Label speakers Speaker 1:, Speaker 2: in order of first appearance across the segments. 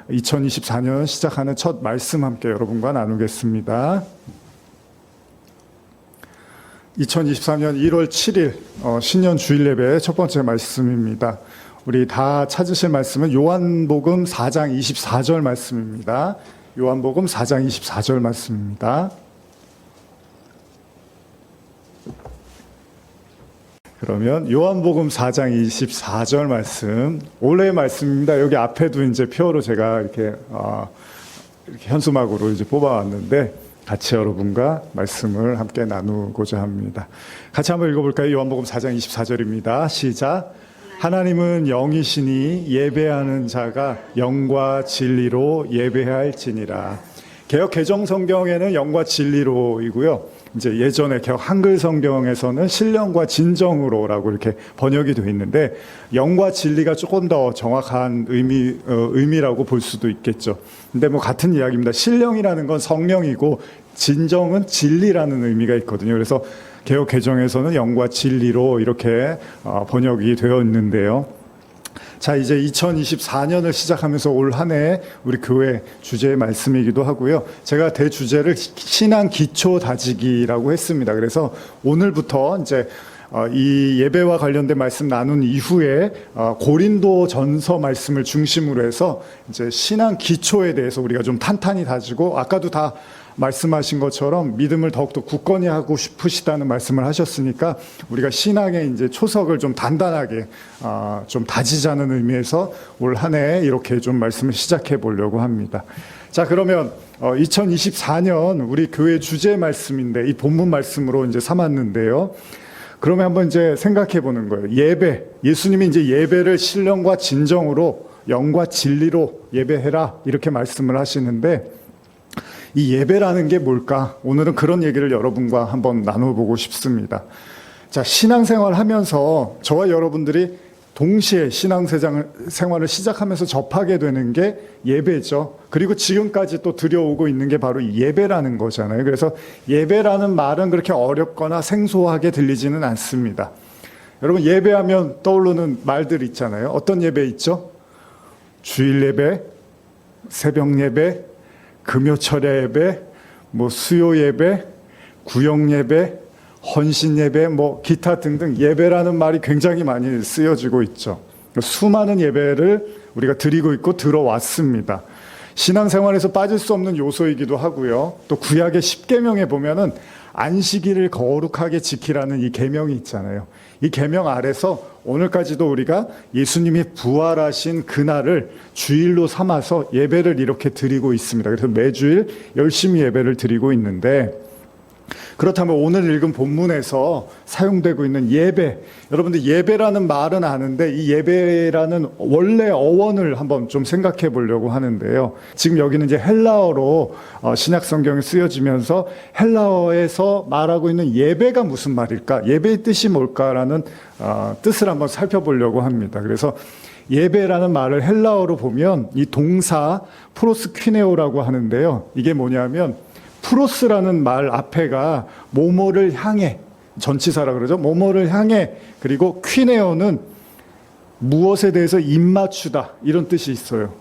Speaker 1: 2024년 시작하는 첫 말씀 함께 여러분과 나누겠습니다. 2024년 1월 7일 신년 주일 예배의 첫 번째 말씀입니다. 우리 다 찾으실 말씀은 요한복음 4장 24절 말씀입니다. 요한복음 4장 24절 말씀입니다. 그러면 요한복음 4장 24절 말씀, 올해의 말씀입니다. 여기 앞에도 이제 표로 제가 이렇게 현수막으로 이제 뽑아왔는데 같이 여러분과 말씀을 함께 나누고자 합니다. 같이 한번 읽어볼까요? 요한복음 4장 24절입니다. 시작. 하나님은 영이시니 예배하는 자가 영과 진리로 예배할지니라. 개역 개정 성경에는 영과 진리로이고요. 이제 예전에 개역 한글 성경에서는 신령과 진정으로라고 이렇게 번역이 되어 있는데 영과 진리가 조금 더 정확한 의미라고 볼 수도 있겠죠. 근데 뭐 같은 이야기입니다. 신령이라는 건 성령이고 진정은 진리라는 의미가 있거든요. 그래서 개역 개정에서는 영과 진리로 이렇게 번역이 되어 있는데요. 자, 이제 2024년을 시작하면서 올 한 해 우리 교회 주제의 말씀이기도 하고요. 제가 대주제를 신앙 기초 다지기라고 했습니다. 그래서 오늘부터 이제 이 예배와 관련된 말씀 나눈 이후에 고린도 전서 말씀을 중심으로 해서 이제 신앙 기초에 대해서 우리가 좀 탄탄히 다지고, 아까도 다 말씀하신 것처럼 믿음을 더욱더 굳건히 하고 싶으시다는 말씀을 하셨으니까 우리가 신앙의 이제 초석을 좀 단단하게 좀 다지자는 의미에서 올 한 해 이렇게 좀 말씀을 시작해 보려고 합니다. 자, 그러면 2024년 우리 교회 주제 말씀인데 이 본문 말씀으로 이제 삼았는데요. 그러면 한번 이제 생각해 보는 거예요. 예배, 예수님이 이제 예배를 신령과 진정으로 영과 진리로 예배해라 이렇게 말씀을 하시는데, 이 예배라는 게 뭘까? 오늘은 그런 얘기를 여러분과 한번 나눠보고 싶습니다. 자, 신앙생활 하면서 저와 여러분들이 동시에 신앙생활을 시작하면서 접하게 되는 게 예배죠. 그리고 지금까지 또 들여오고 있는 게 바로 예배라는 거잖아요. 그래서 예배라는 말은 그렇게 어렵거나 생소하게 들리지는 않습니다. 여러분, 예배하면 떠오르는 말들 있잖아요. 어떤 예배 있죠? 주일 예배, 새벽 예배, 금요철야 예배, 뭐 수요 예배, 구역 예배, 헌신 예배, 뭐 기타 등등 예배라는 말이 굉장히 많이 쓰여지고 있죠. 수많은 예배를 우리가 드리고 있고 들어왔습니다. 신앙생활에서 빠질 수 없는 요소이기도 하고요. 또 구약의 10계명에 보면은 안식일을 거룩하게 지키라는 이 계명이 있잖아요. 이 계명 아래서 오늘까지도 우리가 예수님이 부활하신 그날을 주일로 삼아서 예배를 이렇게 드리고 있습니다. 그래서 매주일 열심히 예배를 드리고 있는데, 그렇다면 오늘 읽은 본문에서 사용되고 있는 예배, 여러분들 예배라는 말은 아는데 이 예배라는 원래 어원을 한번 좀 생각해 보려고 하는데요. 지금 여기는 이제 헬라어로 신약 성경에 쓰여지면서 헬라어에서 말하고 있는 예배가 무슨 말일까? 예배의 뜻이 뭘까라는 뜻을 한번 살펴보려고 합니다. 그래서 예배라는 말을 헬라어로 보면 이 동사 프로스퀴네오라고 하는데요. 이게 뭐냐면 프로스라는 말 앞에가 뭐뭐를 향해, 전치사라 그러죠. 뭐뭐를 향해, 그리고 퀴네오는 무엇에 대해서 입맞추다 이런 뜻이 있어요.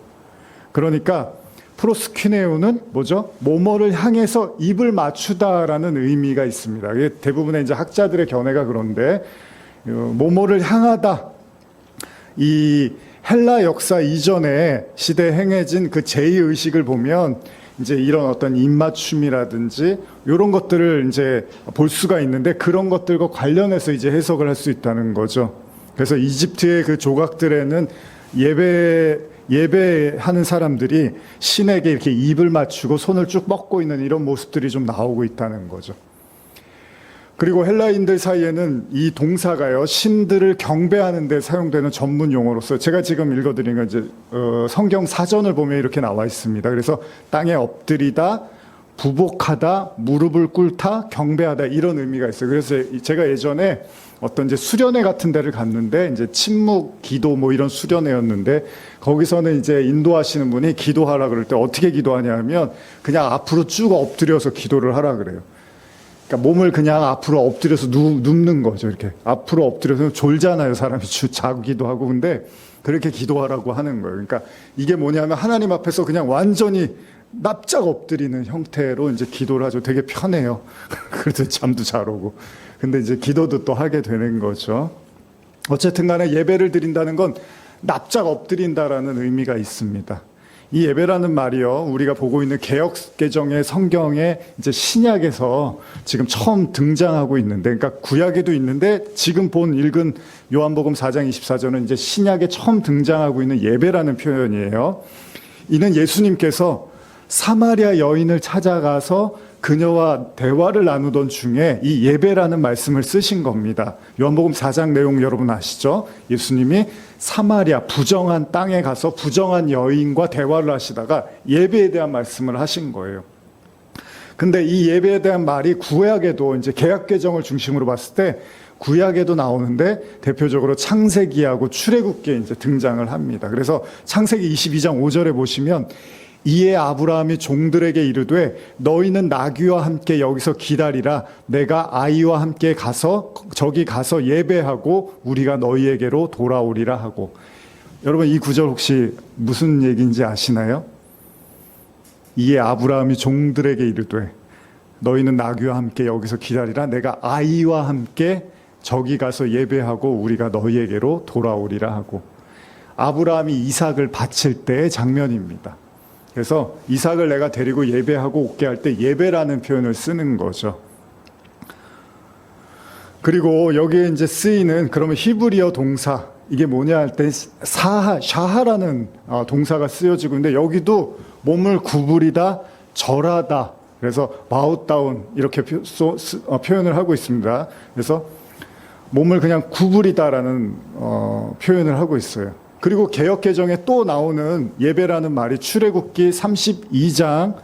Speaker 1: 그러니까 프로스퀴네오는 뭐죠? 뭐뭐를 향해서 입을 맞추다라는 의미가 있습니다. 이게 대부분의 이제 학자들의 견해가 그런데 뭐뭐를 향하다, 이 헬라 역사 이전에 시대에 행해진 그 제의의식을 보면 이제 이런 어떤 입맞춤이라든지 이런 것들을 이제 볼 수가 있는데, 그런 것들과 관련해서 이제 해석을 할 수 있다는 거죠. 그래서 이집트의 그 조각들에는 예배하는 사람들이 신에게 이렇게 입을 맞추고 손을 쭉 뻗고 있는 이런 모습들이 좀 나오고 있다는 거죠. 그리고 헬라인들 사이에는 이 동사가요, 신들을 경배하는 데 사용되는 전문 용어로서, 제가 지금 읽어드린 건 이제 성경 사전을 보면 이렇게 나와 있습니다. 그래서 땅에 엎드리다, 부복하다, 무릎을 꿇다, 경배하다 이런 의미가 있어요. 그래서 제가 예전에 어떤 이제 수련회 같은 데를 갔는데 이제 침묵 기도 뭐 이런 수련회였는데, 거기서는 이제 인도하시는 분이 기도하라 그럴 때 어떻게 기도하냐면 그냥 앞으로 쭉 엎드려서 기도를 하라 그래요. 그러니까 몸을 그냥 앞으로 엎드려서 눕는 거죠. 이렇게 앞으로 엎드려서 졸잖아요. 사람이 자기도 하고. 근데 그렇게 기도하라고 하는 거예요. 그러니까 이게 뭐냐면 하나님 앞에서 그냥 완전히 납작 엎드리는 형태로 이제 기도를 하죠. 되게 편해요. 그래도 잠도 잘 오고. 근데 이제 기도도 또 하게 되는 거죠. 어쨌든 간에 예배를 드린다는 건 납작 엎드린다라는 의미가 있습니다. 이 예배라는 말이요, 우리가 보고 있는 개역개정의 성경에 이제 신약에서 지금 처음 등장하고 있는데, 그러니까 구약에도 있는데 지금 읽은 요한복음 4장 24절은 이제 신약에 처음 등장하고 있는 예배라는 표현이에요. 이는 예수님께서 사마리아 여인을 찾아가서 그녀와 대화를 나누던 중에 이 예배라는 말씀을 쓰신 겁니다. 요한복음 4장 내용 여러분 아시죠? 예수님이 사마리아 부정한 땅에 가서 부정한 여인과 대화를 하시다가 예배에 대한 말씀을 하신 거예요. 근데 이 예배에 대한 말이 구약에도 이제 개역 개정을 중심으로 봤을 때 구약에도 나오는데 대표적으로 창세기하고 출애굽기에 이제 등장을 합니다. 그래서 창세기 22장 5절에 보시면 이에 아브라함이 종들에게 이르되 너희는 나귀와 함께 여기서 기다리라. 내가 아이와 함께 가서 저기 가서 예배하고 우리가 너희에게로 돌아오리라 하고. 여러분 이 구절 혹시 무슨 얘기인지 아시나요? 이에 아브라함이 종들에게 이르되 너희는 나귀와 함께 여기서 기다리라. 내가 아이와 함께 저기 가서 예배하고 우리가 너희에게로 돌아오리라 하고. 아브라함이 이삭을 바칠 때의 장면입니다. 그래서 이삭을 내가 데리고 예배하고 오게 할 때 예배라는 표현을 쓰는 거죠. 그리고 여기에 이제 쓰이는 그러면 히브리어 동사 이게 뭐냐 할 때 샤하라는 동사가 쓰여지고 있는데 여기도 몸을 구부리다, 절하다. 그래서 bow down 이렇게 표현을 하고 있습니다. 그래서 몸을 그냥 구부리다라는 표현을 하고 있어요. 그리고 개역개정에 또 나오는 예배라는 말이 출애굽기 32장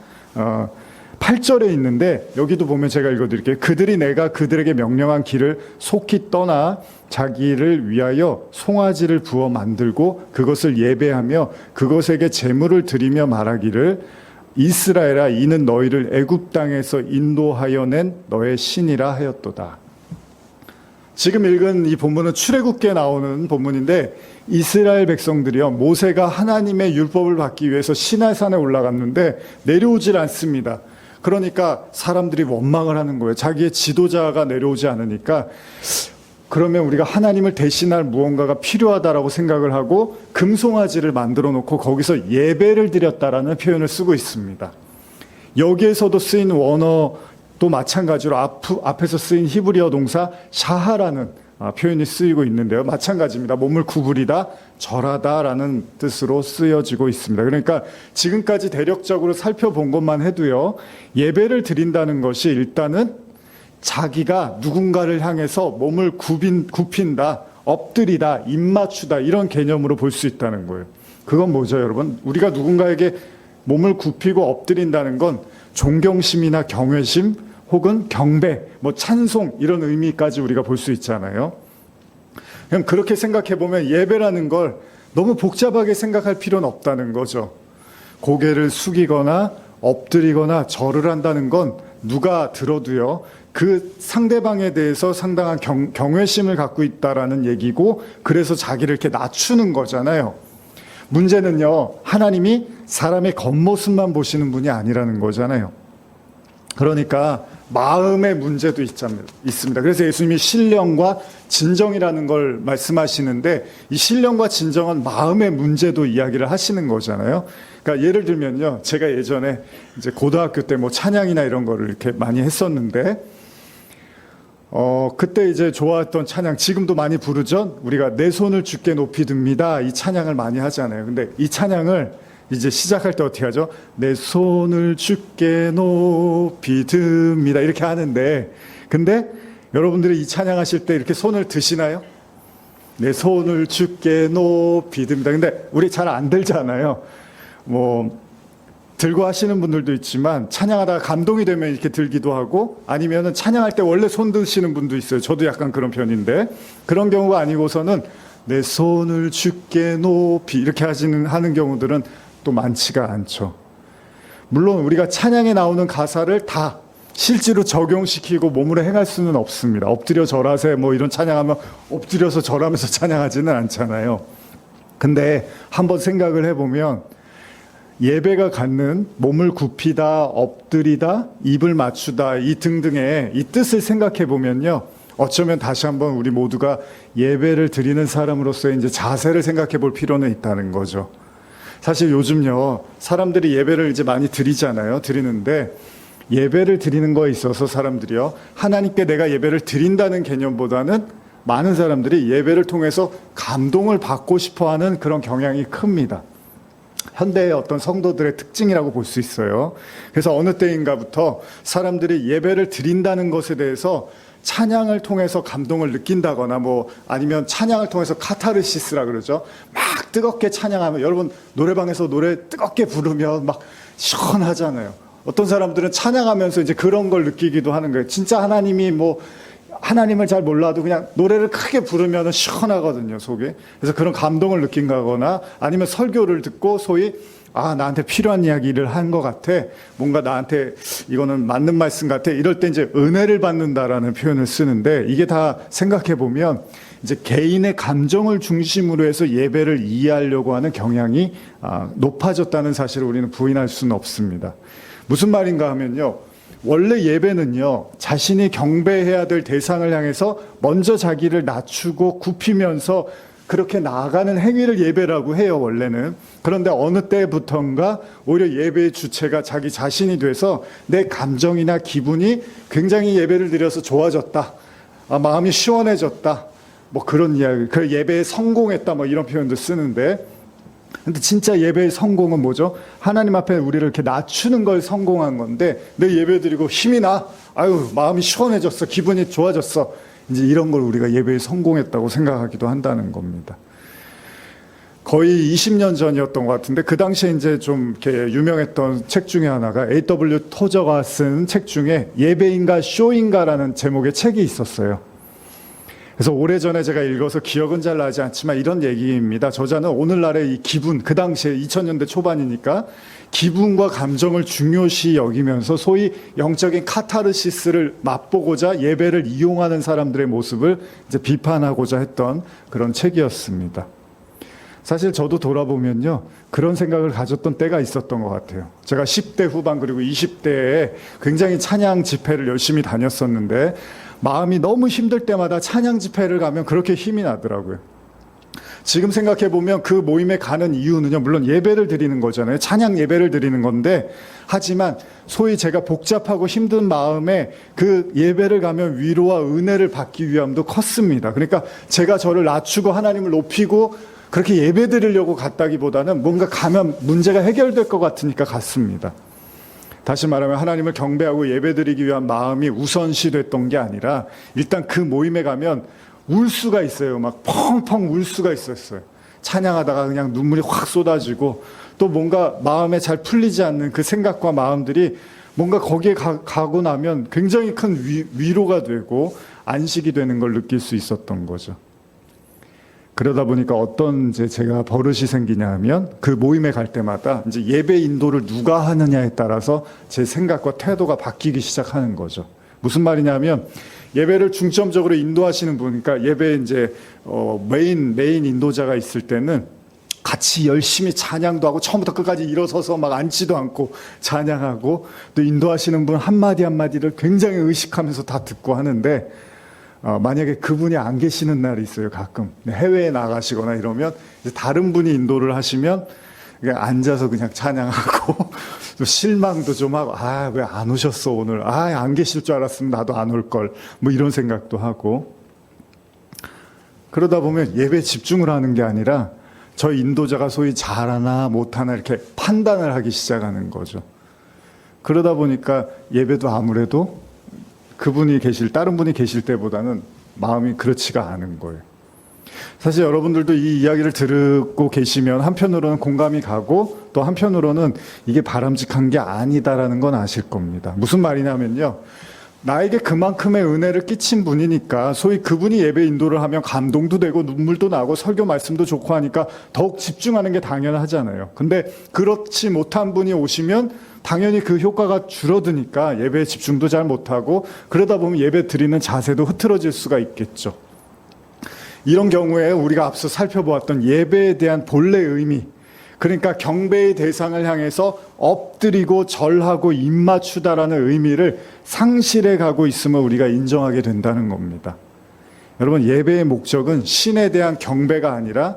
Speaker 1: 8절에 있는데 여기도 보면 제가 읽어드릴게요. 그들이 내가 그들에게 명령한 길을 속히 떠나 자기를 위하여 송아지를 부어 만들고 그것을 예배하며 그것에게 제물을 드리며 말하기를 이스라엘아 이는 너희를 애굽 땅에서 인도하여 낸 너의 신이라 하였도다. 지금 읽은 이 본문은 출애굽기에 나오는 본문인데 이스라엘 백성들이요 모세가 하나님의 율법을 받기 위해서 시내산에 올라갔는데 내려오질 않습니다. 그러니까 사람들이 원망을 하는 거예요. 자기의 지도자가 내려오지 않으니까 그러면 우리가 하나님을 대신할 무언가가 필요하다라고 생각을 하고 금송아지를 만들어 놓고 거기서 예배를 드렸다라는 표현을 쓰고 있습니다. 여기에서도 쓰인 원어도 마찬가지로 앞에서 쓰인 히브리어 동사 샤하라는 표현이 쓰이고 있는데요. 마찬가지입니다. 몸을 구부리다, 절하다라는 뜻으로 쓰여지고 있습니다. 그러니까 지금까지 대략적으로 살펴본 것만 해도요. 예배를 드린다는 것이 일단은 자기가 누군가를 향해서 몸을 굽힌다, 엎드리다, 입맞추다 이런 개념으로 볼 수 있다는 거예요. 그건 뭐죠, 여러분? 우리가 누군가에게 몸을 굽히고 엎드린다는 건 존경심이나 경외심 혹은 경배, 찬송 이런 의미까지 우리가 볼 수 있잖아요. 그럼 그렇게 생각해 보면 예배라는 걸 너무 복잡하게 생각할 필요는 없다는 거죠. 고개를 숙이거나 엎드리거나 절을 한다는 건 누가 들어도요. 그 상대방에 대해서 상당한 경외심을 갖고 있다라는 얘기고 그래서 자기를 이렇게 낮추는 거잖아요. 문제는요. 하나님이 사람의 겉모습만 보시는 분이 아니라는 거잖아요. 그러니까 마음의 문제도 있습니다. 그래서 예수님이 신령과 진정이라는 걸 말씀하시는데 이 신령과 진정은 마음의 문제도 이야기를 하시는 거잖아요. 그러니까 예를 들면요. 제가 예전에 이제 고등학교 때 찬양이나 이런 거를 이렇게 많이 했었는데 그때 이제 좋아했던 찬양 지금도 많이 부르죠. 우리가 내 손을 주께 높이 듭니다. 이 찬양을 많이 하잖아요. 근데 이 찬양을 이제 시작할 때 어떻게 하죠? 내 손을 주께 높이 듭니다. 이렇게 하는데, 근데 여러분들이 이 찬양하실 때 이렇게 손을 드시나요? 내 손을 주께 높이 듭니다. 근데 우리 잘 안 들잖아요. 들고 하시는 분들도 있지만 찬양하다가 감동이 되면 이렇게 들기도 하고 아니면은 찬양할 때 원래 손 드시는 분도 있어요. 저도 약간 그런 편인데 그런 경우가 아니고서는 내 손을 주께 높이 이렇게 하는 경우들은 또 많지가 않죠. 물론 우리가 찬양에 나오는 가사를 다 실제로 적용시키고 몸으로 행할 수는 없습니다. 엎드려 절하세 이런 찬양하면 엎드려서 절하면서 찬양하지는 않잖아요. 근데 한번 생각을 해보면 예배가 갖는 몸을 굽히다, 엎드리다, 입을 맞추다 이 등등의 이 뜻을 생각해 보면요. 어쩌면 다시 한번 우리 모두가 예배를 드리는 사람으로서의 이제 자세를 생각해 볼 필요는 있다는 거죠. 사실 요즘요, 사람들이 예배를 이제 많이 드리잖아요. 드리는데 예배를 드리는 거에 있어서 사람들이요, 하나님께 내가 예배를 드린다는 개념보다는 많은 사람들이 예배를 통해서 감동을 받고 싶어 하는 그런 경향이 큽니다. 현대의 어떤 성도들의 특징이라고 볼 수 있어요. 그래서 어느 때인가부터 사람들이 예배를 드린다는 것에 대해서 찬양을 통해서 감동을 느낀다거나 아니면 찬양을 통해서 카타르시스라 그러죠. 막 뜨겁게 찬양하면, 여러분 노래방에서 노래 뜨겁게 부르면 막 시원하잖아요. 어떤 사람들은 찬양하면서 이제 그런 걸 느끼기도 하는 거예요. 진짜 하나님을 잘 몰라도 그냥 노래를 크게 부르면 시원하거든요, 속에. 그래서 그런 감동을 느낀다거나 아니면 설교를 듣고 소위 나한테 필요한 이야기를 한 것 같아. 뭔가 나한테 이거는 맞는 말씀 같아. 이럴 때 이제 은혜를 받는다라는 표현을 쓰는데, 이게 다 생각해 보면 이제 개인의 감정을 중심으로 해서 예배를 이해하려고 하는 경향이 높아졌다는 사실을 우리는 부인할 수는 없습니다. 무슨 말인가 하면요, 원래 예배는요, 자신이 경배해야 될 대상을 향해서 먼저 자기를 낮추고 굽히면서 그렇게 나아가는 행위를 예배라고 해요, 원래는. 그런데 어느 때부턴가 오히려 예배의 주체가 자기 자신이 돼서 내 감정이나 기분이 굉장히 예배를 드려서 좋아졌다, 마음이 시원해졌다, 그런 이야기, 그 예배에 성공했다, 이런 표현도 쓰는데, 근데 진짜 예배의 성공은 뭐죠? 하나님 앞에 우리를 이렇게 낮추는 걸 성공한 건데, 내 예배 드리고 힘이 나, 마음이 시원해졌어, 기분이 좋아졌어, 이제 이런 걸 우리가 예배에 성공했다고 생각하기도 한다는 겁니다. 거의 20년 전이었던 것 같은데, 그 당시에 이제 좀 이렇게 유명했던 책 중에 하나가 A.W. 토저가 쓴 책 중에 예배인가 쇼인가라는 제목의 책이 있었어요. 그래서 오래전에 제가 읽어서 기억은 잘 나지 않지만 이런 얘기입니다. 저자는 오늘날의 이 기분, 그 당시에 2000년대 초반이니까 기분과 감정을 중요시 여기면서 소위 영적인 카타르시스를 맛보고자 예배를 이용하는 사람들의 모습을 이제 비판하고자 했던 그런 책이었습니다. 사실 저도 돌아보면요, 그런 생각을 가졌던 때가 있었던 것 같아요. 제가 10대 후반 그리고 20대에 굉장히 찬양 집회를 열심히 다녔었는데, 마음이 너무 힘들 때마다 찬양 집회를 가면 그렇게 힘이 나더라고요. 지금 생각해보면 그 모임에 가는 이유는요, 물론 예배를 드리는 거잖아요. 찬양 예배를 드리는 건데, 하지만 소위 제가 복잡하고 힘든 마음에 그 예배를 가면 위로와 은혜를 받기 위함도 컸습니다. 그러니까 제가 저를 낮추고 하나님을 높이고 그렇게 예배 드리려고 갔다기보다는 뭔가 가면 문제가 해결될 것 같으니까 갔습니다. 다시 말하면 하나님을 경배하고 예배드리기 위한 마음이 우선시 됐던 게 아니라, 일단 그 모임에 가면 울 수가 있어요. 막 펑펑 울 수가 있었어요. 찬양하다가 그냥 눈물이 확 쏟아지고, 또 뭔가 마음에 잘 풀리지 않는 그 생각과 마음들이 뭔가 거기에 가고 나면 굉장히 큰 위로가 되고 안식이 되는 걸 느낄 수 있었던 거죠. 그러다 보니까 어떤 제가 버릇이 생기냐 하면, 그 모임에 갈 때마다 이제 예배 인도를 누가 하느냐에 따라서 제 생각과 태도가 바뀌기 시작하는 거죠. 무슨 말이냐면, 예배를 중점적으로 인도하시는 분, 그러니까 예배에 이제 메인 인도자가 있을 때는 같이 열심히 찬양도 하고 처음부터 끝까지 일어서서 막 앉지도 않고 찬양하고, 또 인도하시는 분 한마디 한마디를 굉장히 의식하면서 다 듣고 하는데, 만약에 그분이 안 계시는 날이 있어요. 가끔 해외에 나가시거나 이러면 이제 다른 분이 인도를 하시면 그냥 앉아서 그냥 찬양하고 또 실망도 좀 하고, 왜 안 오셨어 오늘, 안 계실 줄 알았으면 나도 안 올 걸, 이런 생각도 하고. 그러다 보면 예배에 집중을 하는 게 아니라 저 인도자가 소위 잘하나 못하나 이렇게 판단을 하기 시작하는 거죠. 그러다 보니까 예배도 아무래도 다른 분이 계실 때보다는 마음이 그렇지가 않은 거예요. 사실 여러분들도 이 이야기를 듣고 계시면 한편으로는 공감이 가고, 또 한편으로는 이게 바람직한 게 아니다라는 건 아실 겁니다. 무슨 말이냐면요, 나에게 그만큼의 은혜를 끼친 분이니까 소위 그분이 예배 인도를 하면 감동도 되고 눈물도 나고 설교 말씀도 좋고 하니까 더욱 집중하는 게 당연하잖아요. 근데 그렇지 못한 분이 오시면 당연히 그 효과가 줄어드니까 예배에 집중도 잘 못하고, 그러다 보면 예배 드리는 자세도 흐트러질 수가 있겠죠. 이런 경우에 우리가 앞서 살펴보았던 예배에 대한 본래 의미, 그러니까 경배의 대상을 향해서 엎드리고 절하고 입맞추다라는 의미를 상실해 가고 있음을 우리가 인정하게 된다는 겁니다. 여러분, 예배의 목적은 신에 대한 경배가 아니라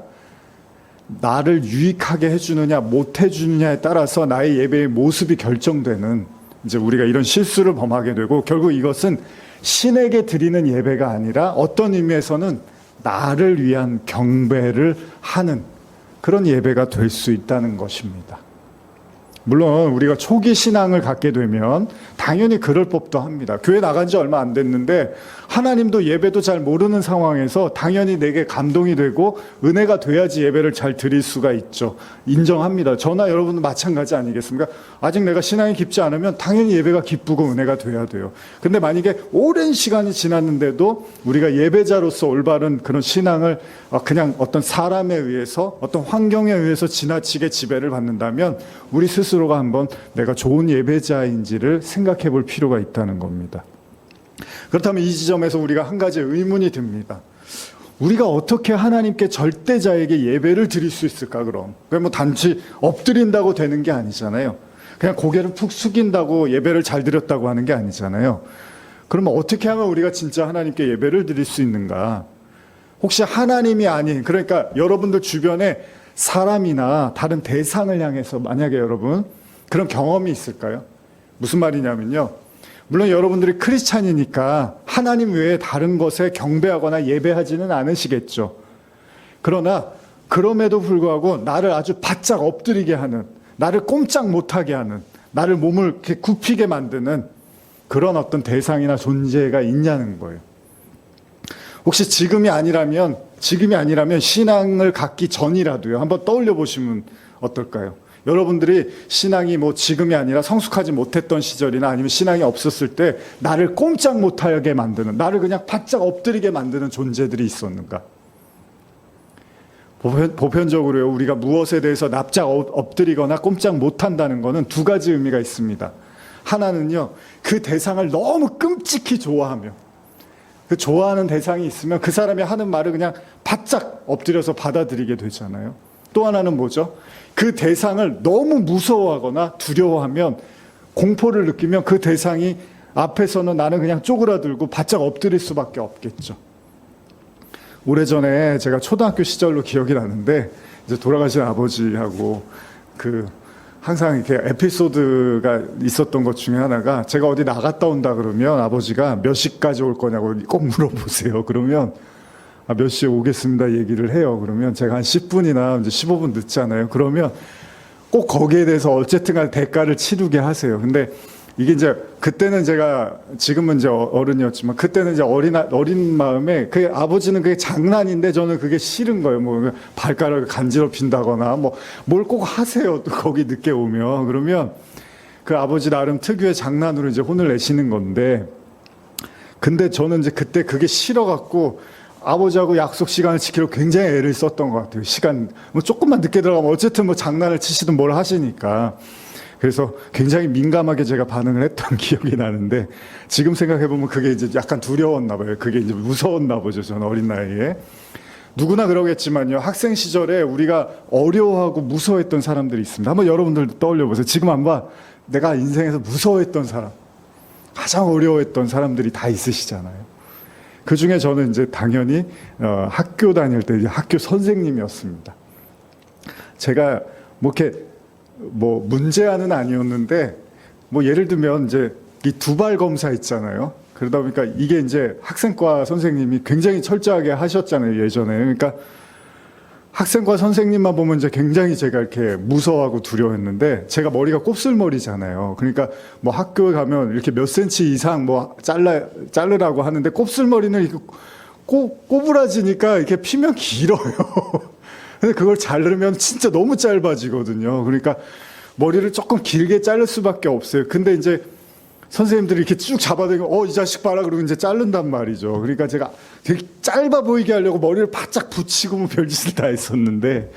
Speaker 1: 나를 유익하게 해주느냐 못 해주느냐에 따라서 나의 예배의 모습이 결정되는, 이제 우리가 이런 실수를 범하게 되고, 결국 이것은 신에게 드리는 예배가 아니라 어떤 의미에서는 나를 위한 경배를 하는 그런 예배가 될 수 있다는 것입니다. 물론 우리가 초기 신앙을 갖게 되면 당연히 그럴 법도 합니다. 교회 나간 지 얼마 안 됐는데 하나님도 예배도 잘 모르는 상황에서 당연히 내게 감동이 되고 은혜가 돼야지 예배를 잘 드릴 수가 있죠. 인정합니다. 저나 여러분도 마찬가지 아니겠습니까? 아직 내가 신앙이 깊지 않으면 당연히 예배가 기쁘고 은혜가 돼야 돼요. 근데 만약에 오랜 시간이 지났는데도 우리가 예배자로서 올바른 그런 신앙을 그냥 어떤 사람에 의해서, 어떤 환경에 의해서 지나치게 지배를 받는다면 우리 스스로가 한번 내가 좋은 예배자인지를 생각해 볼 필요가 있다는 겁니다. 그렇다면 이 지점에서 우리가 한 가지 의문이 듭니다. 우리가 어떻게 하나님께 절대자에게 예배를 드릴 수 있을까, 그럼? 뭐 단지 엎드린다고 되는 게 아니잖아요. 그냥 고개를 푹 숙인다고 예배를 잘 드렸다고 하는 게 아니잖아요. 그러면 어떻게 하면 우리가 진짜 하나님께 예배를 드릴 수 있는가? 혹시 하나님이 아닌, 그러니까 여러분들 주변에 사람이나 다른 대상을 향해서 만약에 여러분 그런 경험이 있을까요? 무슨 말이냐면요, 물론 여러분들이 크리스찬이니까 하나님 외에 다른 것에 경배하거나 예배하지는 않으시겠죠. 그러나 그럼에도 불구하고 나를 아주 바짝 엎드리게 하는, 나를 꼼짝 못하게 하는, 나를 몸을 이렇게 굽히게 만드는 그런 어떤 대상이나 존재가 있냐는 거예요. 혹시 지금이 아니라면 신앙을 갖기 전이라도요, 한번 떠올려 보시면 어떨까요? 여러분들이 신앙이 뭐 지금이 아니라 성숙하지 못했던 시절이나 아니면 신앙이 없었을 때 나를 꼼짝 못하게 만드는, 나를 그냥 바짝 엎드리게 만드는 존재들이 있었는가? 보편적으로요, 우리가 무엇에 대해서 납작 엎드리거나 꼼짝 못한다는 것은 두 가지 의미가 있습니다. 하나는요, 그 대상을 너무 끔찍히 좋아하며, 그 좋아하는 대상이 있으면 그 사람이 하는 말을 그냥 바짝 엎드려서 받아들이게 되잖아요. 또 하나는 뭐죠? 그 대상을 너무 무서워하거나 두려워하면, 공포를 느끼면 그 대상이 앞에서는 나는 그냥 쪼그라들고 바짝 엎드릴 수밖에 없겠죠. 오래전에 제가 초등학교 시절로 기억이 나는데, 이제 돌아가신 아버지하고 항상 이렇게 에피소드가 있었던 것 중에 하나가, 제가 어디 나갔다 온다 그러면 아버지가 몇 시까지 올 거냐고 꼭 물어보세요. 그러면 몇 시에 오겠습니다 얘기를 해요. 그러면 제가 한 10분이나 이제 15분 늦잖아요. 그러면 꼭 거기에 대해서 어쨌든 간 대가를 치르게 하세요. 근데 이게 이제 그때는 제가, 지금은 이제 어른이었지만 그때는 이제 어린 마음에, 그 아버지는 그게 장난인데 저는 그게 싫은 거예요. 뭐 발가락을 간지럽힌다거나 뭐 뭘 꼭 하세요. 또 거기 늦게 오면. 그러면 그 아버지 나름 특유의 장난으로 이제 혼을 내시는 건데, 근데 저는 이제 그때 그게 싫어갖고 아버지하고 약속 시간을 지키려고 굉장히 애를 썼던 것 같아요. 시간 뭐 조금만 늦게 들어가면 어쨌든 뭐 장난을 치시든 뭘 하시니까. 그래서 굉장히 민감하게 제가 반응을 했던 기억이 나는데, 지금 생각해보면 그게 이제 약간 두려웠나 봐요. 그게 이제 무서웠나 보죠. 저는 어린 나이에. 누구나 그러겠지만요, 학생 시절에 우리가 어려워하고 무서워했던 사람들이 있습니다. 한번 여러분들도 떠올려 보세요. 지금 한번 내가 인생에서 무서워했던 사람, 가장 어려워했던 사람들이 다 있으시잖아요. 그 중에 저는 이제 당연히 학교 다닐 때 이제 학교 선생님이었습니다. 제가 뭐 문제아는 아니었는데, 뭐 예를 들면 이제 이 두발 검사 있잖아요. 그러다 보니까 이게 이제 학생과 선생님이 굉장히 철저하게 하셨잖아요, 예전에. 그러니까 학생과 선생님만 보면 이제 굉장히 제가 이렇게 무서워하고 두려워했는데, 제가 머리가 곱슬머리잖아요. 그러니까 뭐 학교에 가면 이렇게 몇 센치 이상 뭐 자르라고 하는데, 곱슬머리는 이렇게 꼬부라지니까 이렇게 피면 길어요. 근데 그걸 자르면 진짜 너무 짧아지거든요. 그러니까 머리를 조금 길게 자를 수밖에 없어요. 근데 이제 선생님들이 이렇게 쭉 잡아당기고 이 자식 봐라 그러고 이제 자른단 말이죠. 그러니까 제가 되게 짧아 보이게 하려고 머리를 바짝 붙이고 뭐 별짓을 다 했었는데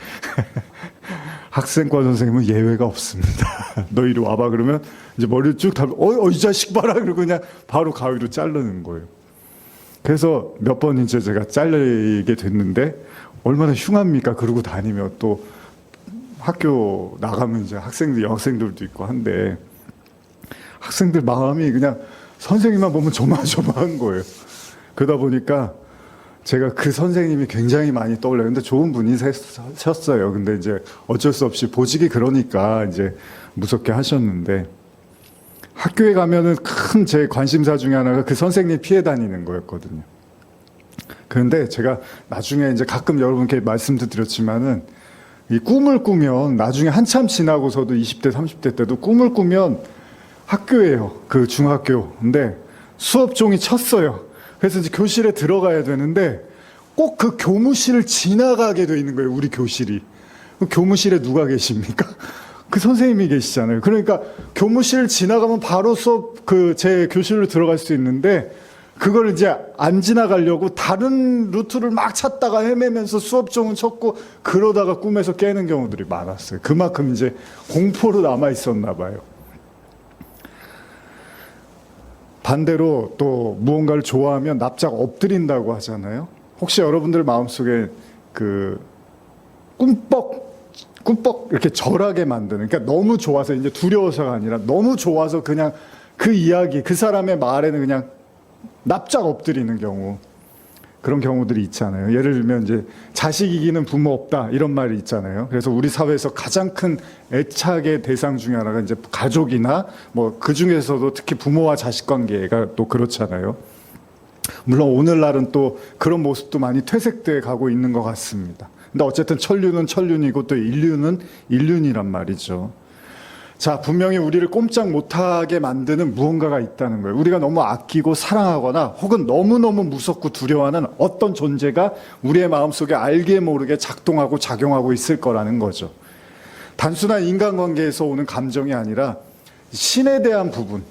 Speaker 1: 학생과 선생님은 예외가 없습니다. 너 이리 와봐 그러면 이제 머리를 쭉 이 자식 봐라 그러고 그냥 바로 가위로 자르는 거예요. 그래서 몇 번 이제 제가 잘리게 됐는데 얼마나 흉합니까? 그러고 다니며 또 학교 나가면 이제 학생들, 여학생들도 있고 한데 학생들 마음이 그냥 선생님만 보면 조마조마한 거예요. 그러다 보니까 제가 그 선생님이 굉장히 많이 떠올라요. 근데 좋은 분이셨어요. 근데 이제 어쩔 수 없이 보직이 그러니까 이제 무섭게 하셨는데 학교에 가면은 큰 제 관심사 중에 하나가 그 선생님 피해 다니는 거였거든요. 그런데 제가 나중에 이제 가끔 여러분께 말씀도 드렸지만은 이 꿈을 꾸면 나중에 한참 지나고서도 20대, 30대 때도 꿈을 꾸면 학교예요. 그 중학교. 근데 수업 종이 쳤어요. 그래서 이제 교실에 들어가야 되는데 꼭 그 교무실을 지나가게 돼 있는 거예요. 우리 교실이. 그 교무실에 누가 계십니까? 그 선생님이 계시잖아요. 그러니까 교무실 지나가면 바로 수업 제 교실로 들어갈 수 있는데 그걸 이제 안 지나가려고 다른 루트를 막 찾다가 헤매면서 수업종은 쳤고 그러다가 꿈에서 깨는 경우들이 많았어요. 그만큼 이제 공포로 남아 있었나 봐요. 반대로 또 무언가를 좋아하면 납작 엎드린다고 하잖아요. 혹시 여러분들 마음속에 그 꿈뻑 이렇게 절하게 만드는, 그러니까 너무 좋아서 이제 두려워서가 아니라 너무 좋아서 그냥 그 이야기, 그 사람의 말에는 그냥 납작 엎드리는 경우, 그런 경우들이 있잖아요. 예를 들면 이제 자식 이기는 부모 없다 이런 말이 있잖아요. 그래서 우리 사회에서 가장 큰 애착의 대상 중에 하나가 이제 가족이나 뭐 그 중에서도 특히 부모와 자식 관계가 또 그렇잖아요. 물론 오늘날은 또 그런 모습도 많이 퇴색돼 가고 있는 것 같습니다. 근데 어쨌든 천륜은 천륜이고 또 인륜은 인륜이란 말이죠. 자, 분명히 우리를 꼼짝 못하게 만드는 무언가가 있다는 거예요. 우리가 너무 아끼고 사랑하거나 혹은 너무너무 무섭고 두려워하는 어떤 존재가 우리의 마음속에 알게 모르게 작동하고 작용하고 있을 거라는 거죠. 단순한 인간관계에서 오는 감정이 아니라 신에 대한 부분.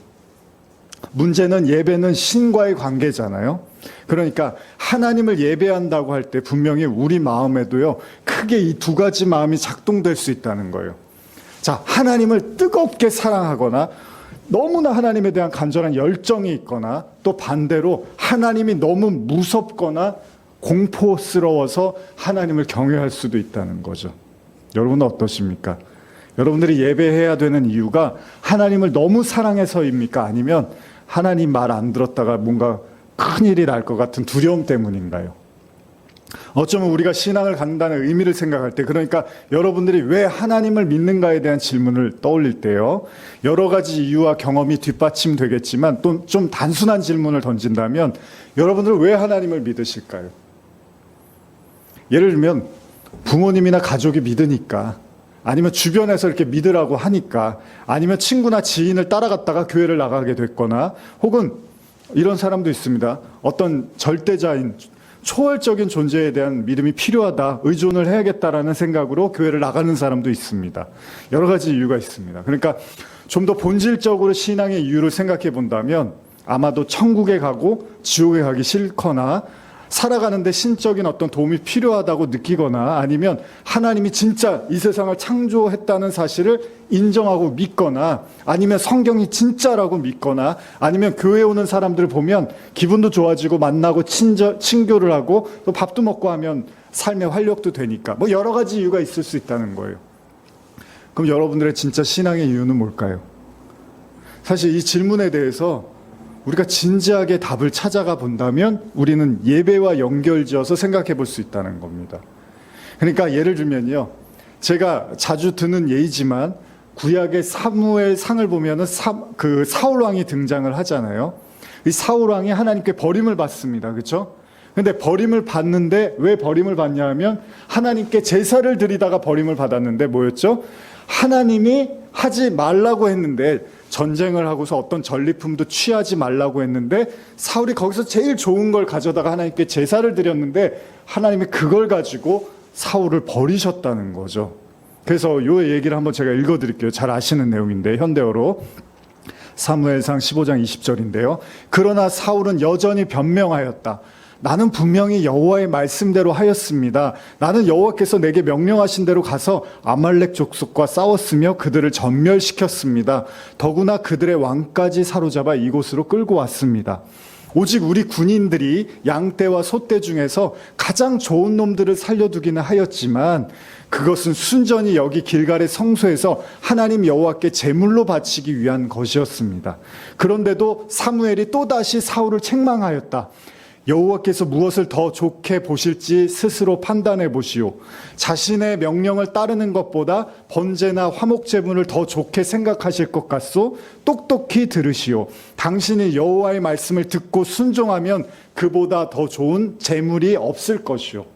Speaker 1: 문제는 예배는 신과의 관계잖아요. 그러니까 하나님을 예배한다고 할 때 분명히 우리 마음에도요, 크게 이 두 가지 마음이 작동될 수 있다는 거예요. 자, 하나님을 뜨겁게 사랑하거나 너무나 하나님에 대한 간절한 열정이 있거나 또 반대로 하나님이 너무 무섭거나 공포스러워서 하나님을 경외할 수도 있다는 거죠. 여러분은 어떠십니까? 여러분들이 예배해야 되는 이유가 하나님을 너무 사랑해서입니까? 아니면 하나님 말 안 들었다가 뭔가 큰일이 날 것 같은 두려움 때문인가요? 어쩌면 우리가 신앙을 갖는다는 의미를 생각할 때, 그러니까 여러분들이 왜 하나님을 믿는가에 대한 질문을 떠올릴 때요, 여러 가지 이유와 경험이 뒷받침되겠지만 또 좀 단순한 질문을 던진다면 여러분들은 왜 하나님을 믿으실까요? 예를 들면 부모님이나 가족이 믿으니까, 아니면 주변에서 이렇게 믿으라고 하니까, 아니면 친구나 지인을 따라갔다가 교회를 나가게 됐거나, 혹은 이런 사람도 있습니다. 어떤 절대자인 초월적인 존재에 대한 믿음이 필요하다, 의존을 해야겠다라는 생각으로 교회를 나가는 사람도 있습니다. 여러 가지 이유가 있습니다. 그러니까 좀 더 본질적으로 신앙의 이유를 생각해 본다면 아마도 천국에 가고 지옥에 가기 싫거나 살아가는데 신적인 어떤 도움이 필요하다고 느끼거나, 아니면 하나님이 진짜 이 세상을 창조했다는 사실을 인정하고 믿거나, 아니면 성경이 진짜라고 믿거나, 아니면 교회에 오는 사람들을 보면 기분도 좋아지고 만나고 친교를 하고 또 밥도 먹고 하면 삶의 활력도 되니까, 뭐 여러 가지 이유가 있을 수 있다는 거예요. 그럼 여러분들의 진짜 신앙의 이유는 뭘까요? 사실 이 질문에 대해서 우리가 진지하게 답을 찾아가 본다면 우리는 예배와 연결지어서 생각해 볼 수 있다는 겁니다. 그러니까 예를 들면요, 제가 자주 드는 예이지만 구약의 사무엘상을 보면은 사울 왕이 등장을 하잖아요. 이 사울 왕이 하나님께 버림을 받습니다. 그렇죠? 근데 버림을 받는데 왜 버림을 받냐 하면 하나님께 제사를 드리다가 버림을 받았는데 뭐였죠? 하나님이 하지 말라고 했는데, 전쟁을 하고서 어떤 전리품도 취하지 말라고 했는데 사울이 거기서 제일 좋은 걸 가져다가 하나님께 제사를 드렸는데 하나님이 그걸 가지고 사울을 버리셨다는 거죠. 그래서 이 얘기를 한번 제가 읽어드릴게요. 잘 아시는 내용인데 현대어로. 사무엘상 15장 20절인데요. 그러나 사울은 여전히 변명하였다. 나는 분명히 여호와의 말씀대로 하였습니다. 나는 여호와께서 내게 명령하신 대로 가서 아말렉 족속과 싸웠으며 그들을 전멸시켰습니다. 더구나 그들의 왕까지 사로잡아 이곳으로 끌고 왔습니다. 오직 우리 군인들이 양떼와 소떼 중에서 가장 좋은 놈들을 살려두기는 하였지만 그것은 순전히 여기 길갈의 성소에서 하나님 여호와께 제물로 바치기 위한 것이었습니다. 그런데도 사무엘이 또다시 사울을 책망하였다. 여호와께서 무엇을 더 좋게 보실지 스스로 판단해 보시오. 자신의 명령을 따르는 것보다 번제나 화목 제물을 더 좋게 생각하실 것 같소? 똑똑히 들으시오. 당신이 여호와의 말씀을 듣고 순종하면 그보다 더 좋은 제물이 없을 것이오.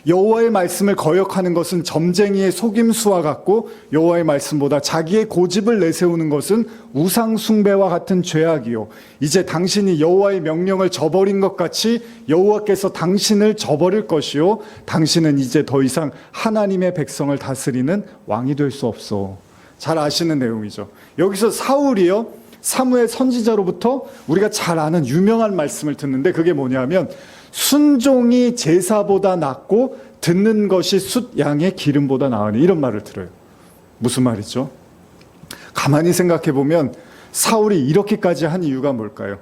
Speaker 1: 여호와의 말씀을 거역하는 것은 점쟁이의 속임수와 같고 여호와의 말씀보다 자기의 고집을 내세우는 것은 우상 숭배와 같은 죄악이요. 이제 당신이 여호와의 명령을 저버린 것 같이 여호와께서 당신을 저버릴 것이요. 당신은 이제 더 이상 하나님의 백성을 다스리는 왕이 될 수 없어. 잘 아시는 내용이죠. 여기서 사울이요, 사무엘 선지자로부터 우리가 잘 아는 유명한 말씀을 듣는데 그게 뭐냐면 순종이 제사보다 낫고 듣는 것이 숫 양의 기름보다 나으니, 이런 말을 들어요. 무슨 말이죠? 가만히 생각해 보면 사울이 이렇게까지 한 이유가 뭘까요?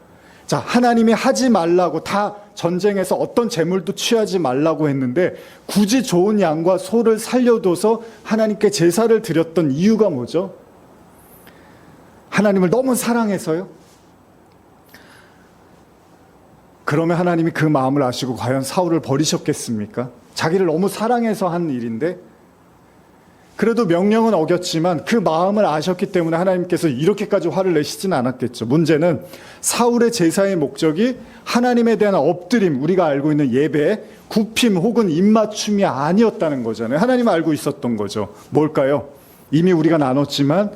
Speaker 1: 자, 하나님이 하지 말라고, 다 전쟁에서 어떤 재물도 취하지 말라고 했는데 굳이 좋은 양과 소를 살려둬서 하나님께 제사를 드렸던 이유가 뭐죠? 하나님을 너무 사랑해서요? 그러면 하나님이 그 마음을 아시고 과연 사울을 버리셨겠습니까? 자기를 너무 사랑해서 한 일인데, 그래도 명령은 어겼지만 그 마음을 아셨기 때문에 하나님께서 이렇게까지 화를 내시진 않았겠죠. 문제는 사울의 제사의 목적이 하나님에 대한 엎드림, 우리가 알고 있는 예배, 굽힘 혹은 입맞춤이 아니었다는 거잖아요. 하나님은 알고 있었던 거죠. 뭘까요? 이미 우리가 나눴지만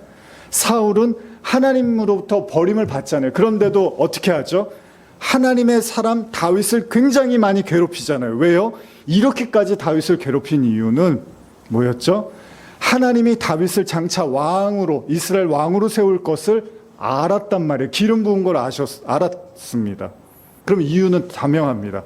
Speaker 1: 사울은 하나님으로부터 버림을 받잖아요. 그런데도 어떻게 하죠? 하나님의 사람 다윗을 굉장히 많이 괴롭히잖아요. 왜요? 이렇게까지 다윗을 괴롭힌 이유는 뭐였죠? 하나님이 다윗을 장차 왕으로, 이스라엘 왕으로 세울 것을 알았단 말이에요. 기름 부은 걸 알았습니다. 그럼 이유는 다명합니다.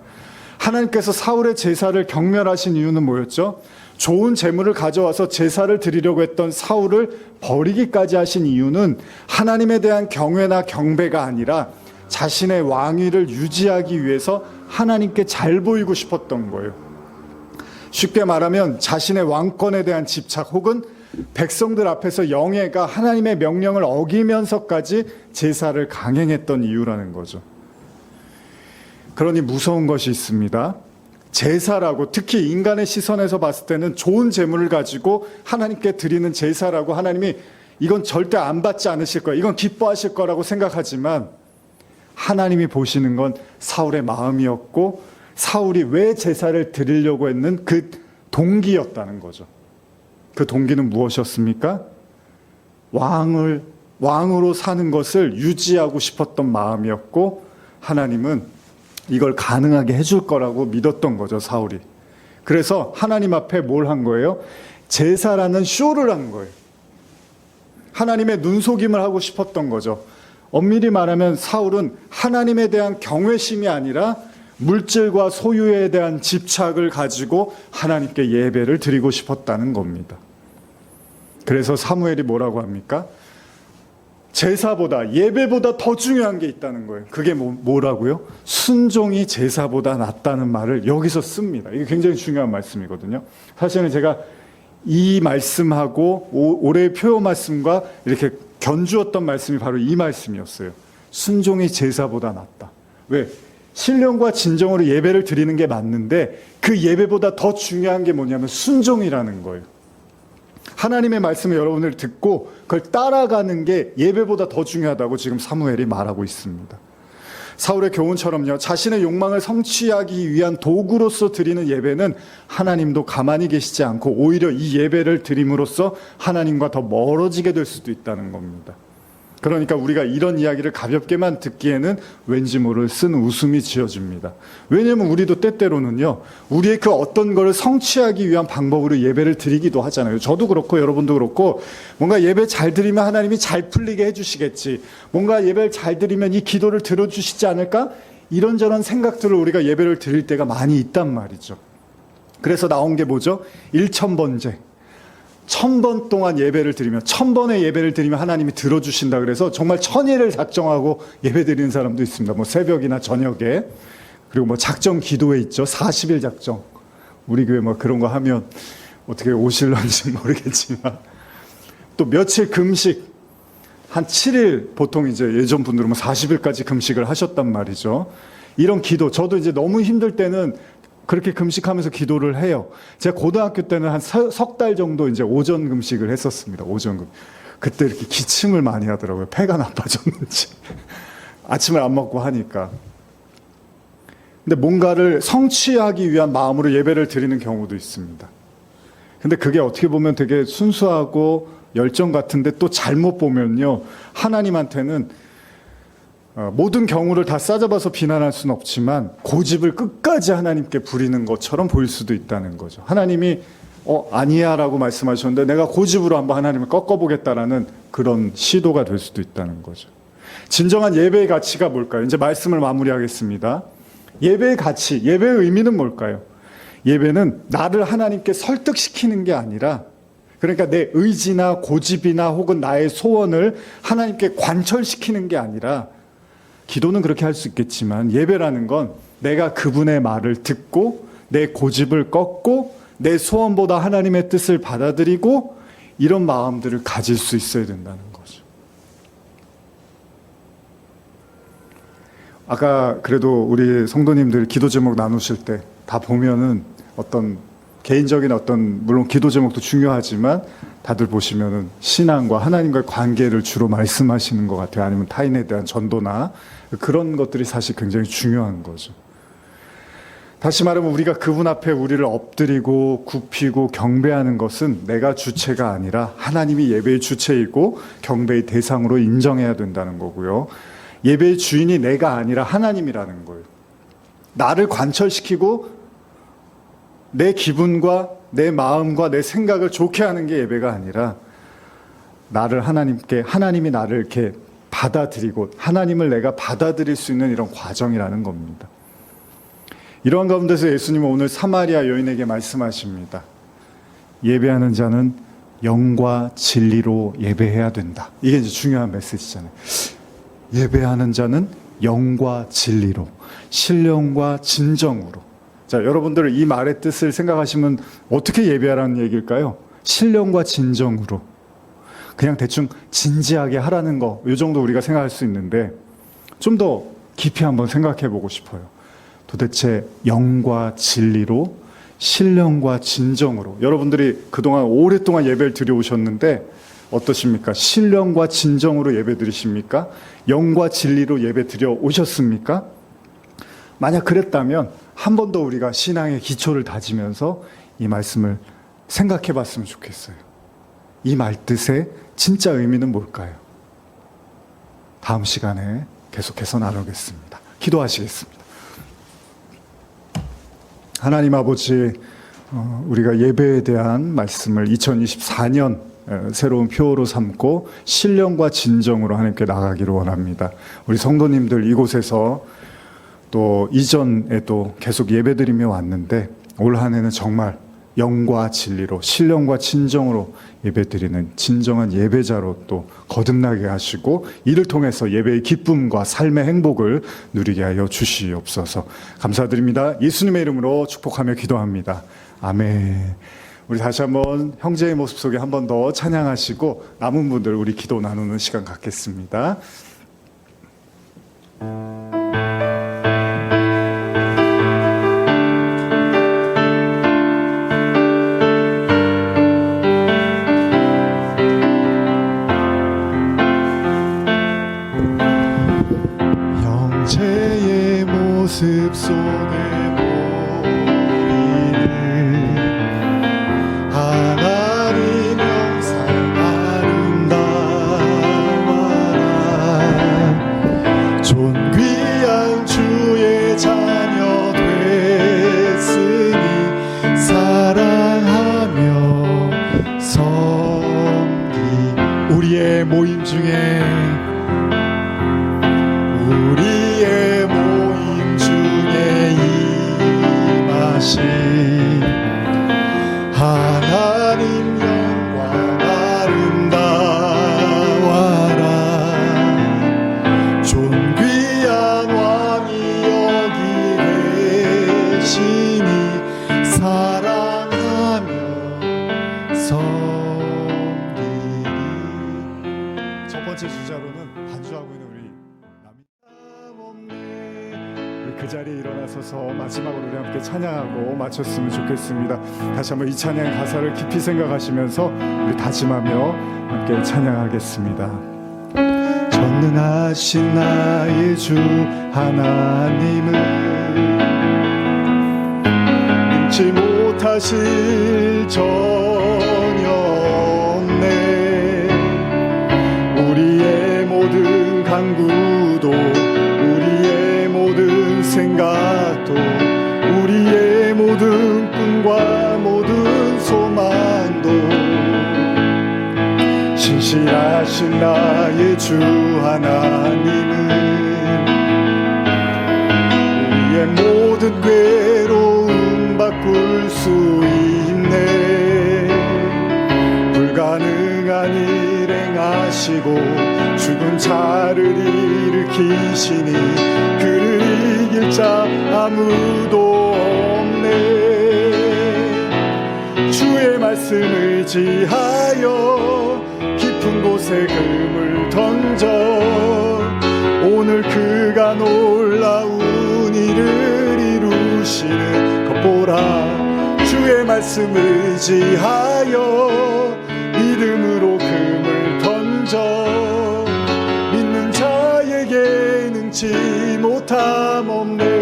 Speaker 1: 하나님께서 사울의 제사를 경멸하신 이유는 뭐였죠? 좋은 재물을 가져와서 제사를 드리려고 했던 사울을 버리기까지 하신 이유는 하나님에 대한 경외나 경배가 아니라 자신의 왕위를 유지하기 위해서 하나님께 잘 보이고 싶었던 거예요. 쉽게 말하면 자신의 왕권에 대한 집착, 혹은 백성들 앞에서 영예가 하나님의 명령을 어기면서까지 제사를 강행했던 이유라는 거죠. 그러니 무서운 것이 있습니다. 제사라고, 특히 인간의 시선에서 봤을 때는 좋은 재물을 가지고 하나님께 드리는 제사라고 하나님이 이건 절대 안 받지 않으실 거야, 이건 기뻐하실 거라고 생각하지만 하나님이 보시는 건 사울의 마음이었고 사울이 왜 제사를 드리려고 했는 그 동기였다는 거죠. 그 동기는 무엇이었습니까? 왕으로 사는 것을 유지하고 싶었던 마음이었고 하나님은 이걸 가능하게 해줄 거라고 믿었던 거죠, 사울이. 그래서 하나님 앞에 뭘 한 거예요? 제사라는 쇼를 한 거예요. 하나님의 눈속임을 하고 싶었던 거죠. 엄밀히 말하면 사울은 하나님에 대한 경외심이 아니라 물질과 소유에 대한 집착을 가지고 하나님께 예배를 드리고 싶었다는 겁니다. 그래서 사무엘이 뭐라고 합니까? 제사보다, 예배보다 더 중요한 게 있다는 거예요. 그게 뭐라고요? 순종이 제사보다 낫다는 말을 여기서 씁니다. 이게 굉장히 중요한 말씀이거든요. 사실은 제가 이 말씀하고 올해의 표요 말씀과 이렇게 견주었던 말씀이 바로 이 말씀이었어요. 순종이 제사보다 낫다. 왜? 신령과 진정으로 예배를 드리는 게 맞는데 그 예배보다 더 중요한 게 뭐냐면 순종이라는 거예요. 하나님의 말씀을 여러분들 듣고 그걸 따라가는 게 예배보다 더 중요하다고 지금 사무엘이 말하고 있습니다. 사울의 교훈처럼요, 자신의 욕망을 성취하기 위한 도구로서 드리는 예배는 하나님도 가만히 계시지 않고 오히려 이 예배를 드림으로써 하나님과 더 멀어지게 될 수도 있다는 겁니다. 그러니까 우리가 이런 이야기를 가볍게만 듣기에는 왠지 모를 쓴 웃음이 지어집니다. 왜냐하면 우리도 때때로는요, 우리의 그 어떤 걸 성취하기 위한 방법으로 예배를 드리기도 하잖아요. 저도 그렇고 여러분도 그렇고, 뭔가 예배 잘 드리면 하나님이 잘 풀리게 해주시겠지, 뭔가 예배를 잘 드리면 이 기도를 들어주시지 않을까, 이런저런 생각들을 우리가 예배를 드릴 때가 많이 있단 말이죠. 그래서 나온 게 뭐죠? 일천번제. 1000번 동안 예배를 드리면 1000번의 예배를 드리면 하나님이 들어주신다 그래서 정말 천일을 작정하고 예배 드리는 사람도 있습니다. 뭐 새벽이나 저녁에. 그리고 뭐 작정 기도회 있죠. 40일 작정. 우리 교회 뭐 그런 거 하면 어떻게 오실런지 모르겠지만 또 며칠 금식 한 7일 보통 이제 예전 분들은 뭐 40일까지 금식을 하셨단 말이죠. 이런 기도 저도 이제 너무 힘들 때는 그렇게 금식하면서 기도를 해요. 제가 고등학교 때는 한 석 달 정도 이제 오전 금식을 했었습니다. 오전 금식. 그때 이렇게 기침을 많이 하더라고요. 폐가 나빠졌는지. 아침을 안 먹고 하니까. 근데 뭔가를 성취하기 위한 마음으로 예배를 드리는 경우도 있습니다. 근데 그게 어떻게 보면 되게 순수하고 열정 같은데 또 잘못 보면요. 하나님한테는 모든 경우를 다 싸잡아서 비난할 수는 없지만 고집을 끝까지 하나님께 부리는 것처럼 보일 수도 있다는 거죠. 하나님이 아니야 라고 말씀하셨는데 내가 고집으로 한번 하나님을 꺾어보겠다라는 그런 시도가 될 수도 있다는 거죠. 진정한 예배의 가치가 뭘까요? 이제 말씀을 마무리하겠습니다. 예배의 가치, 예배의 의미는 뭘까요? 예배는 나를 하나님께 설득시키는 게 아니라 그러니까 내 의지나 고집이나 혹은 나의 소원을 하나님께 관철시키는 게 아니라 기도는 그렇게 할 수 있겠지만 예배라는 건 내가 그분의 말을 듣고 내 고집을 꺾고 내 소원보다 하나님의 뜻을 받아들이고 이런 마음들을 가질 수 있어야 된다는 거죠. 아까 그래도 우리 성도님들 기도 제목 나누실 때 다 보면은 어떤 개인적인 어떤 물론 기도 제목도 중요하지만 다들 보시면은 신앙과 하나님과의 관계를 주로 말씀하시는 것 같아요. 아니면 타인에 대한 전도나 그런 것들이 사실 굉장히 중요한 거죠. 다시 말하면 우리가 그분 앞에 우리를 엎드리고 굽히고 경배하는 것은 내가 주체가 아니라 하나님이 예배의 주체이고 경배의 대상으로 인정해야 된다는 거고요. 예배의 주인이 내가 아니라 하나님이라는 거예요. 나를 관철시키고 내 기분과 내 마음과 내 생각을 좋게 하는 게 예배가 아니라 나를 하나님이 나를 이렇게 받아들이고 하나님을 내가 받아들일 수 있는 이런 과정이라는 겁니다. 이러한 가운데서 예수님은 오늘 사마리아 여인에게 말씀하십니다. 예배하는 자는 영과 진리로 예배해야 된다. 이게 이제 중요한 메시지잖아요. 예배하는 자는 영과 진리로, 신령과 진정으로. 자, 여러분들 이 말의 뜻을 생각하시면 어떻게 예배하라는 얘기일까요? 신령과 진정으로. 그냥 대충 진지하게 하라는 거, 이 정도 우리가 생각할 수 있는데 좀 더 깊이 한번 생각해 보고 싶어요. 도대체 영과 진리로, 신령과 진정으로. 여러분들이 그동안 오랫동안 예배를 드려오셨는데 어떠십니까? 신령과 진정으로 예배 드리십니까? 영과 진리로 예배 드려오셨습니까? 만약 그랬다면 한 번 더 우리가 신앙의 기초를 다지면서 이 말씀을 생각해 봤으면 좋겠어요. 이 말뜻의 진짜 의미는 뭘까요? 다음 시간에 계속해서 나누겠습니다. 기도하시겠습니다. 하나님 아버지, 우리가 예배에 대한 말씀을 2024년 새로운 표어로 삼고 신령과 진정으로 하나님께 나가기를 원합니다. 우리 성도님들 이곳에서 또 이전에도 계속 예배드리며 왔는데 올 한 해는 정말 영과 진리로 신령과 진정으로 예배드리는 진정한 예배자로 또 거듭나게 하시고 이를 통해서 예배의 기쁨과 삶의 행복을 누리게 하여 주시옵소서. 감사드립니다. 예수님의 이름으로 축복하며 기도합니다. 아멘. 우리 다시 한번 형제의 모습 속에 한 번 더 찬양하시고 남은 분들 우리 기도 나누는 시간 갖겠습니다.
Speaker 2: 형제의 모습 속에 보이는 하나님 영상 아름다워라. 존귀한 주의 자녀 됐으니 사랑하며 섬기. 우리의 모임 중에 임하신 하나님 영광
Speaker 1: 첫 번째 주자로는 반주하고 있는 우리 우리 그 자리에 일어나서서 마지막으로 우리 함께 찬양하고 마쳤으면 좋겠습니다. 다시 한번 이 찬양 가사를 깊이 생각하시면서 우리 다짐하며 함께 찬양하겠습니다.
Speaker 2: 전능하신 나의 주 하나님은 능치 못하실 전혀 없네. 우리의 모든 간구도 우리의 모든 생각도 우리의 모든 꿈과 모든 소망도 신실하신 나의 주 하나님은 우리의 모든 괴로움 바꿀 수 있네. 불가능한 일 행하시고 죽은 자를 일으키시니 그를 이길 자 아무도 없네. 주의 말씀을 의지하여 깊은 곳에 금을 던져 오늘 그가 놀라운 일을 이루시는 것 보라. 주의 말씀을 의지하여 믿음으로 금을 던져 믿는 자에게 능치 못함 없네.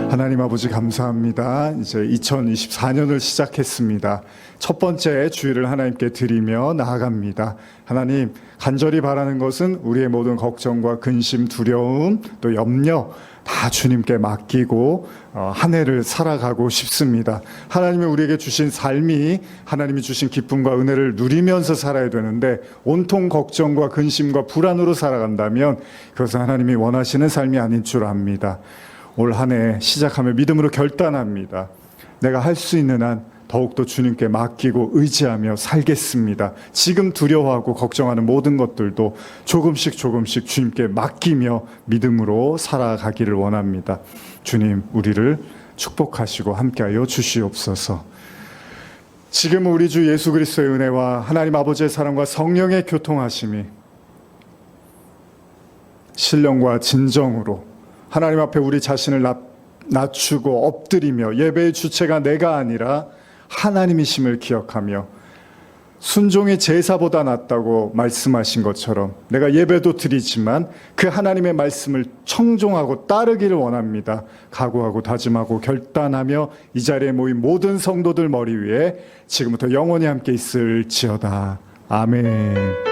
Speaker 1: 하나님 아버지 감사합니다. 이제 2024년을 시작했습니다. 첫 번째 주일을 하나님께 드리며 나아갑니다. 하나님, 간절히 바라는 것은 우리의 모든 걱정과 근심, 두려움, 또 염려 다 주님께 맡기고 한 해를 살아가고 싶습니다. 하나님이 우리에게 주신 삶이 하나님이 주신 기쁨과 은혜를 누리면서 살아야 되는데 온통 걱정과 근심과 불안으로 살아간다면 그것은 하나님이 원하시는 삶이 아닌 줄 압니다. 올 한 해 시작하며 믿음으로 결단합니다. 내가 할 수 있는 한 더욱더 주님께 맡기고 의지하며 살겠습니다. 지금 두려워하고 걱정하는 모든 것들도 조금씩 주님께 맡기며 믿음으로 살아가기를 원합니다. 주님, 우리를 축복하시고 함께하여 주시옵소서. 지금 우리 주 예수 그리스도의 은혜와 하나님 아버지의 사랑과 성령의 교통하심이 신령과 진정으로 하나님 앞에 우리 자신을 낮추고 엎드리며 예배의 주체가 내가 아니라 하나님이심을 기억하며 순종이 제사보다 낫다고 말씀하신 것처럼 내가 예배도 드리지만 그 하나님의 말씀을 청종하고 따르기를 원합니다. 각오하고 다짐하고 결단하며 이 자리에 모인 모든 성도들 머리 위에 지금부터 영원히 함께 있을지어다. 아멘.